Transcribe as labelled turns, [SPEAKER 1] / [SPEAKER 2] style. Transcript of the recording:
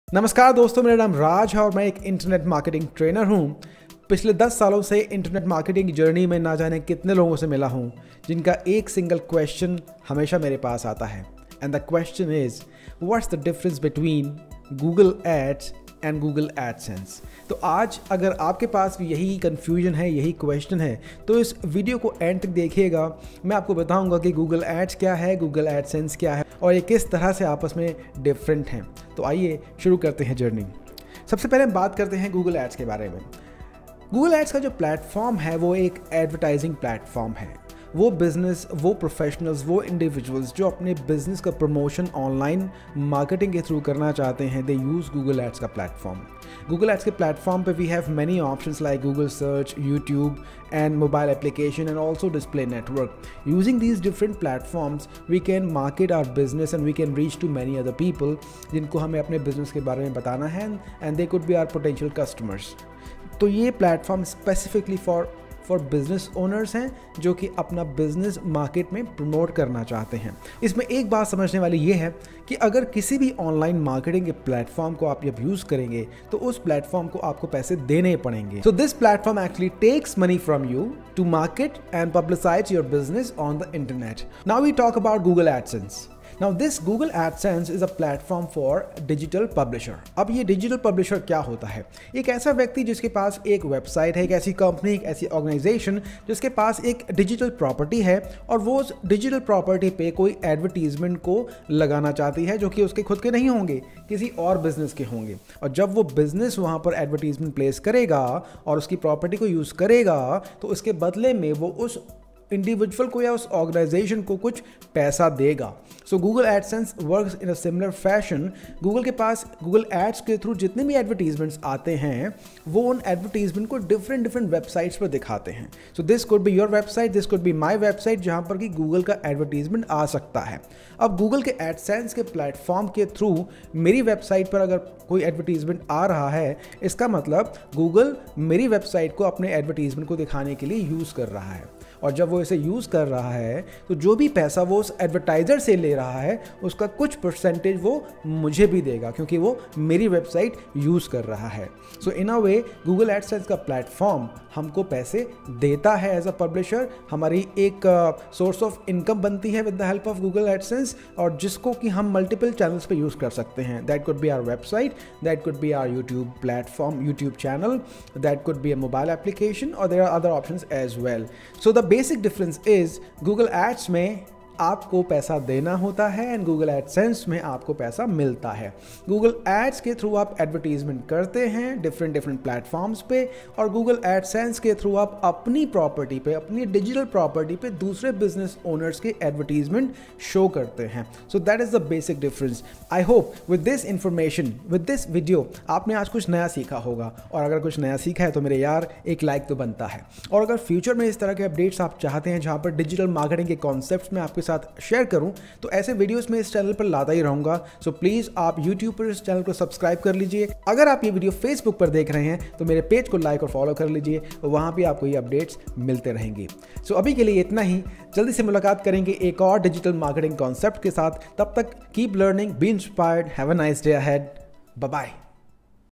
[SPEAKER 1] नमस्कार दोस्तों, मेरा नाम राज है और मैं एक इंटरनेट मार्केटिंग ट्रेनर हूँ। पिछले 10 सालों से इंटरनेट मार्केटिंग जर्नी में ना जाने कितने लोगों से मिला हूँ जिनका एक सिंगल क्वेश्चन हमेशा मेरे पास आता है, and the question is what's the difference between Google Ads and Google AdSense. तो आज अगर आपके पास भी यही कन्फ्यूजन है, यही क्वेश्चन है, तो इस वीडियो को एंड तक देखिएगा। मैं आपको बताऊंगा कि गूगल एड्स क्या है, गूगल एडसेंस क्या है और ये किस तरह से आपस में डिफरेंट हैं। तो आइए शुरू करते हैं जर्नी। सबसे पहले हम बात करते हैं गूगल एड्स के बारे में। गूगल एड्स का जो प्लेटफॉर्म है वो एक एडवर्टाइजिंग प्लेटफॉर्म है। वो बिजनेस, वो प्रोफेशनल्स, वो इंडिविजुअल्स जो अपने बिजनेस का प्रमोशन ऑनलाइन मार्केटिंग के थ्रू करना चाहते हैं, दे यूज़ गूगल एड्स का प्लेटफॉर्म। गूगल एड्स के प्लेटफॉर्म पे we have many options like Google search, YouTube and mobile application and also display network. Using these different platforms we can market our business and we can reach to many other people जिनको हमें अपने business के बारे में बताना है and they could be our potential customers. तो ये platform specifically for business owners हैं जो कि अपना बिजनेस मार्केट में प्रमोट करना चाहते हैं। इसमें एक बात समझने वाली ये है कि अगर किसी भी ऑनलाइन मार्केटिंग के प्लेटफॉर्म को आप जब यूज करेंगे तो उस प्लेटफॉर्म को आपको पैसे देने पड़ेंगे। So this platform actually takes money from you to market and publicise your business on the internet. Now we talk about Google AdSense. Now this Google AdSense is a platform for digital publisher. अब ये digital publisher क्या होता है? एक ऐसा व्यक्ति जिसके पास एक वेबसाइट है, एक ऐसी कंपनी, एक ऐसी ऑर्गेनाइजेशन जिसके पास एक डिजिटल प्रॉपर्टी है और वो उस डिजिटल प्रॉपर्टी पे कोई एडवर्टीजमेंट को लगाना चाहती है जो कि उसके खुद के नहीं होंगे, किसी और बिजनेस के होंगे। और जब वो बिजनेस वहाँ पर एडवर्टीजमेंट प्लेस करेगा और उसकी प्रॉपर्टी को यूज़ करेगा तो उसके बदले में वो उस इंडिविजुअल को या उस ऑर्गेनाइजेशन को कुछ पैसा देगा। सो Google AdSense works in a similar fashion. Google के पास गूगल एड्स के थ्रू जितने भी एडवर्टीजमेंट्स आते हैं वो उन एडवर्टीजमेंट को डिफरेंट वेबसाइट्स पर दिखाते हैं। So this could be your website, this could be my website, जहाँ पर कि गूगल का एडवर्टीजमेंट आ सकता है। अब गूगल के एडसेंस के प्लेटफॉर्म के थ्रू मेरी वेबसाइट पर अगर कोई एडवर्टीजमेंट आ रहा है, इसका मतलब गूगल मेरी वेबसाइट को अपने एडवर्टीजमेंट को दिखाने के लिए यूज़ कर रहा है। और जब वो इसे यूज़ कर रहा है तो जो भी पैसा वो उस एडवर्टाइज़र से ले रहा है उसका कुछ परसेंटेज वो मुझे भी देगा क्योंकि वो मेरी वेबसाइट यूज़ कर रहा है। सो इन अ वे गूगल एडसेंस का प्लेटफॉर्म हमको पैसे देता है एज अ पब्लिशर। हमारी एक सोर्स ऑफ इनकम बनती है with the help of Google AdSense और जिसको कि हम मल्टीपल चैनल्स पे यूज़ कर सकते हैं। That could be our website, that could be our YouTube platform, YouTube channel, that could be a mobile application और there are other options as well. So the basic difference is Google ads में आपको पैसा देना होता है and Google AdSense में आपको पैसा मिलता है। गूगल एड्स के थ्रू आप एडवर्टीजमेंट करते हैं डिफरेंट प्लेटफॉर्म्स पे और गूगल एडसेंस के थ्रू आप अपनी प्रॉपर्टी पे, अपनी डिजिटल प्रॉपर्टी पे दूसरे बिजनेस ओनर्स के एडवर्टीजमेंट शो करते हैं। So that is the basic difference. I hope with this information, with this video आपने आज कुछ नया सीखा होगा और अगर कुछ नया सीखा है तो मेरे यार एक लाइक तो बनता है। और अगर फ्यूचर में इस तरह के अपडेट्स आप चाहते हैं जहाँ पर डिजिटल मार्केटिंग के कॉन्सेप्ट्स में आपके साथ शेयर करूं तो ऐसे वीडियोस में इस चैनल पर लाता ही रहूंगा। सो प्लीज आप YouTube पर इस चैनल को सब्सक्राइब कर लीजिए। अगर आप ये वीडियो Facebook पर देख रहे हैं तो मेरे पेज को लाइक और फॉलो कर लीजिए, वहां भी आपको ये अपडेट्स मिलते रहेंगे। सो अभी के लिए इतना ही। जल्दी से मुलाकात करेंगे एक और डिजिटल मार्केटिंग कॉन्सेप्ट के साथ। तब तक keep learning, be inspired, have a nice day ahead, bye bye.